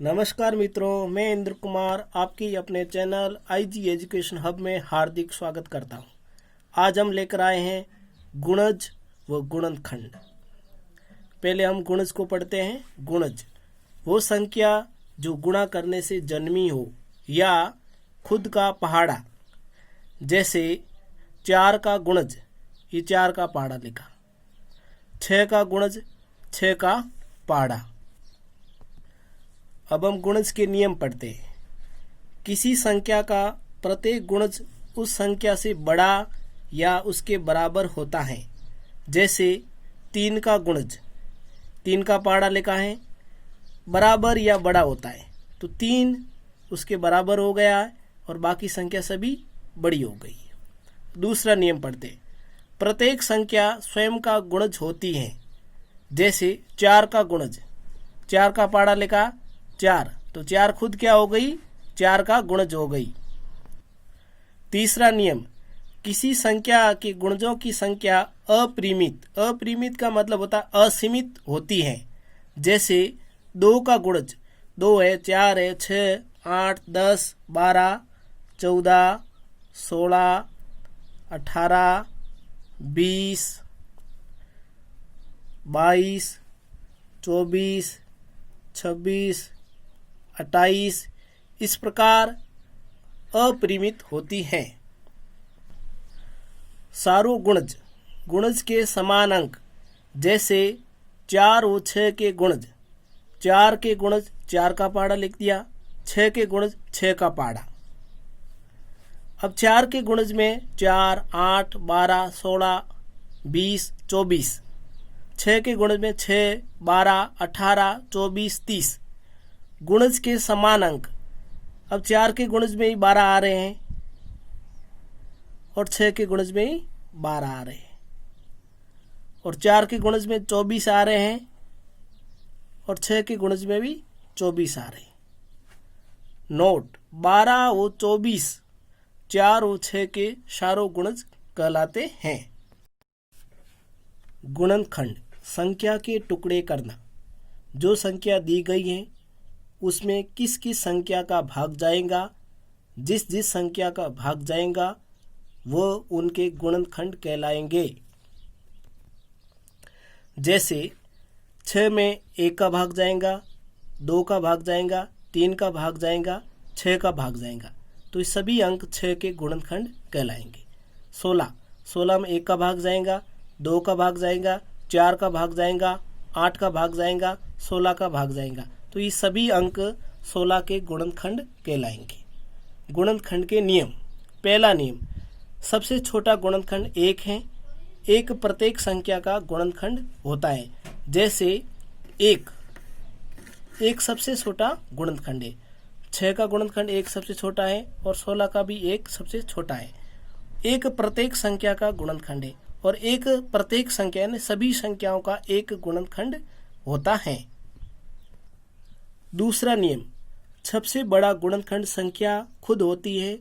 नमस्कार मित्रों, मैं इंद्र कुमार आपकी अपने चैनल आईजी एजुकेशन हब में हार्दिक स्वागत करता हूं। आज हम लेकर आए हैं गुणज व गुणनखंड। पहले हम गुणज को पढ़ते हैं। गुणज वो संख्या जो गुणा करने से जन्मी हो या खुद का पहाड़ा। जैसे 4 का गुणज, ये 4 का पहाड़ा लिखा। 6 का गुणज, 6 का पहाड़ा। अब हम गुणज के नियम पढ़ते हैं। किसी संख्या का प्रत्येक गुणज उस संख्या से बड़ा या उसके बराबर होता है। जैसे 3 का गुणज, 3 का पहाड़ा लिखा है, बराबर या बड़ा होता है, तो 3 उसके बराबर हो गया है और बाकी संख्या सभी बड़ी हो गई है। दूसरा नियम पढ़ते हैं। प्रत्येक संख्या स्वयं का गुणज होती है। जैसे 4 का गुणज, 4 का पहाड़ा लिखा 4, तो 4 खुद क्या हो गई? 4 का गुणज हो गई। तीसरा नियम, किसी संख्या के गुणजों की संख्या अपरिमित का मतलब होता है असीमित होती है। जैसे 2 का गुणज 2 है, 4 है, 6, 8, 10, 12, 14, 16, 18, 20, 22, 24, 26, 28 इस प्रकार अपरिमित होती हैं। सारो गुणज के समान अंक। जैसे 4 और 6 के गुणज, 4 के गुणज 4 का पहाड़ा लिख दिया, 6 के गुणज 6 का पहाड़ा। अब 4 के गुणज में 4, 8, 12, 16, 20, 24, 6 के गुणज में 6, 12, 18, 24, 30 गुणज के समान अंक। अब 4 के गुणज में ही 12 आ रहे हैं और 6 के गुणज में ही 12 आ रहे हैं, और 4 के गुणज में 24 आ रहे हैं और 6 के गुणज में भी 24 आ रहे हैं। नोट, 12 और 24 4 और 6 के सारो गुणज कहलाते हैं। गुणनखंड, संख्या के टुकड़े करना। जो संख्या दी गई है उसमें किस किस संख्या का भाग जाएगा, जिस जिस संख्या का भाग जाएगा वो उनके गुणनखंड कहलाएंगे। जैसे 6 में 1 का भाग जाएगा, 2 का भाग जाएगा, 3 का भाग जाएगा, 6 का भाग जाएगा, तो ये सभी अंक 6 के गुणनखंड कहलाएंगे। 16 में 1 का भाग जाएगा, 2 का भाग जाएगा, 4 का भाग जाएगा, 8 का भाग जाएगा, 16 का भाग जाएगा, तो ये सभी अंक 16 के गुणनखंड कहलाएंगे। गुणनखंड के नियम। पहला नियम, सबसे छोटा गुणनखंड 1 है। 1 प्रत्येक संख्या का गुणनखंड होता है। जैसे 1 सबसे छोटा गुणनखंड है। 6 का गुणनखंड 1 सबसे छोटा है और 16 का भी 1 सबसे छोटा है। 1 प्रत्येक संख्या का गुणनखंड है और 1 प्रत्येक संख्या यानी सभी संख्याओं का 1 गुणनखंड होता है। दूसरा नियम, सबसे बड़ा गुणनखंड संख्या खुद होती है।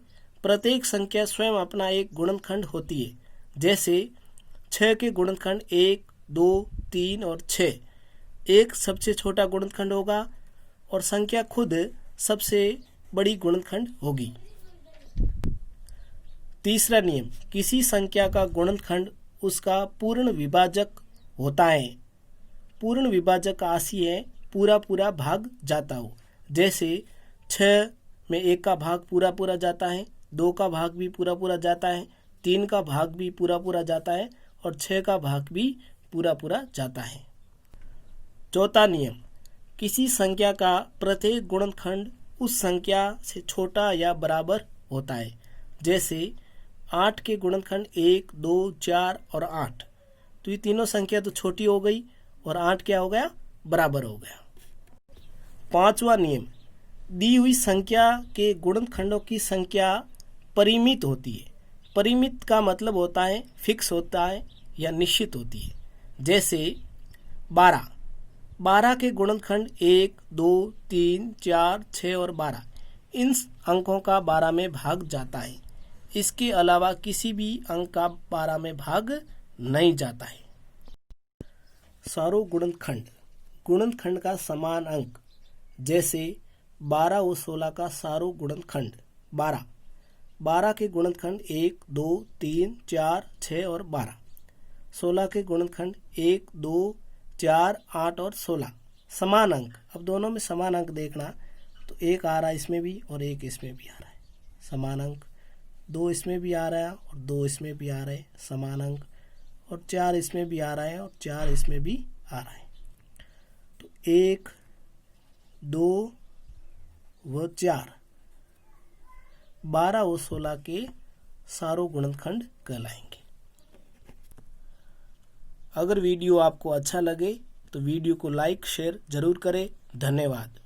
प्रत्येक संख्या स्वयं अपना एक गुणनखंड होती है। जैसे 6 के गुणनखंड 1, 2, 3 और 6। 1 सबसे छोटा गुणनखंड होगा और संख्या खुद सबसे बड़ी गुणनखंड होगी। तीसरा नियम, किसी संख्या का गुणनखंड उसका पूर्ण विभाजक होता है। पूर्ण विभाजक का आशय है पूरा पूरा भाग जाता हो। जैसे 6 में 1 का भाग पूरा पूरा जाता है, 2 का भाग भी पूरा पूरा जाता है, 3 का भाग भी पूरा पूरा जाता है और 6 का भाग भी पूरा पूरा जाता है। चौथा नियम, किसी संख्या का प्रत्येक गुणनखंड उस संख्या से छोटा या बराबर होता है। जैसे 8 के गुणनखंड 1, 2, 4 और 8, तो ये तीनों संख्या तो छोटी हो गई और 8 क्या हो गया? बराबर हो गया। पांचवा नियम, दी हुई संख्या के गुणनखंडों की संख्या परिमित होती है। परिमित का मतलब होता है फिक्स होता है या निश्चित होती है। जैसे 12 के गुणनखंड 1, 2, 3, 4, 6 और 12, इन अंकों का 12 में भाग जाता है। इसके अलावा किसी भी अंक का 12 में भाग नहीं जाता है। सारो गुणनखंड का समान अंक। जैसे 12 और 16 का सारो गुणनखंड 12। 12 के गुणनखंड 1, 2, 3, 4, 6 और 12। 16 के गुणनखंड 1, 2, 4, 8 और 16। समान अंक, अब दोनों में समान अंक देखना, तो एक आ रहा है इसमें भी और एक इसमें भी आ रहा है समान अंक, 2 इसमें भी आ रहा है और 2 इसमें भी आ रहा है समान अंक, और 4 इसमें भी आ रहा है और 4 इसमें भी आ रहा है। तो 1, 2 व 4 12 और 16 के सारो गुणनखंड कहलाएंगे। अगर वीडियो आपको अच्छा लगे तो वीडियो को लाइक शेयर जरूर करें। धन्यवाद।